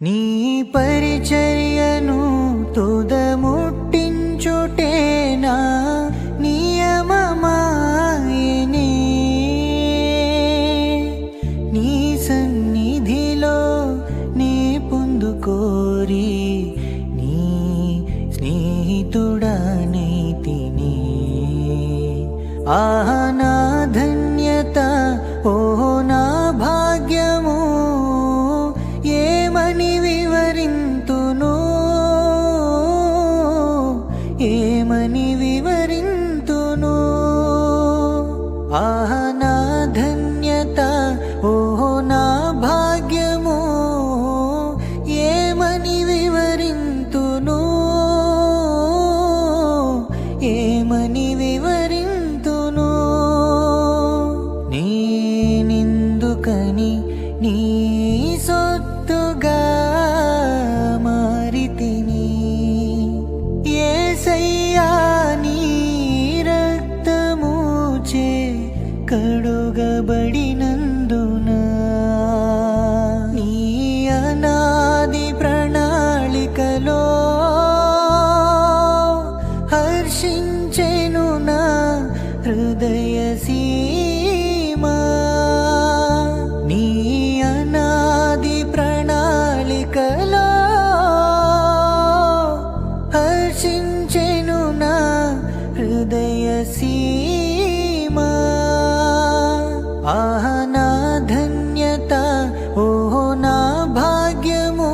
నీ పరిచర్యను తుదముట్టించుటేనా నియమమాయనే నీ సన్నిధిలో నే పొందుకోరి నీ స్నేహితుడనైతిని ఆహా నా ధన్యత ఓ నా భాగ్యము ఏమని వివరింతును ఏమని వివరింతును ఆహా నా ధన్యత ఓ నా భాగ్యము ఏమని వివరింతును ఏమని వివరింతును నేనెందుకని నీ సొత్తుగా మారితిని యేసయ్యా నీ రక్తముచే కడుగబడినందున నీ అనాది ప్రణాళికలో హర్షించెను నా హృదయ సీమా నీ అనాది ప్రణాళికలో హర్షించెను నా హృదయ సీమా ఆహా నా ధన్యత ఓ నా భాగ్యము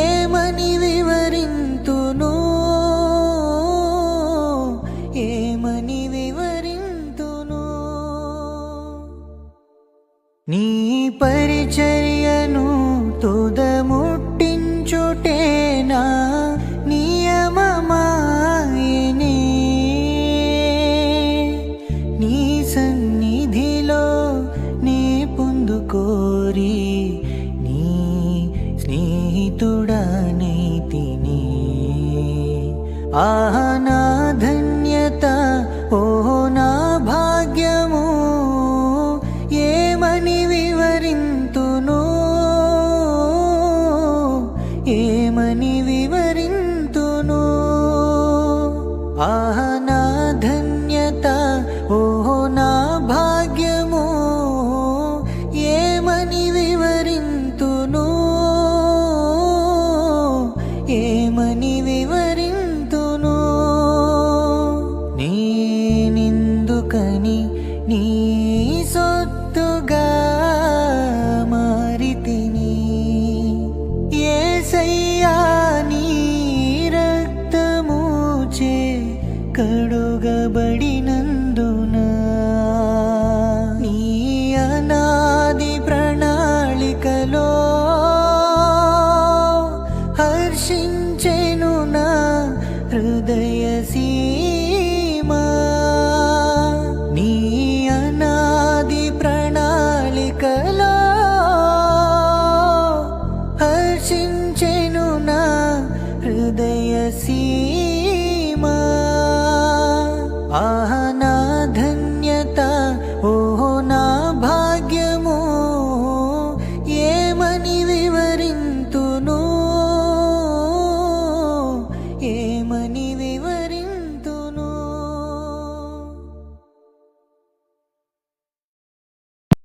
ఏమని వివరింతును ఏమని వివరింతును నీ పరిచర్యను తుదముట్టించుటేనా నియమమాయనే నీ సన్నిధిలో నే పొందుకోరి నీ స్నేహితుడనైతిని ఆహా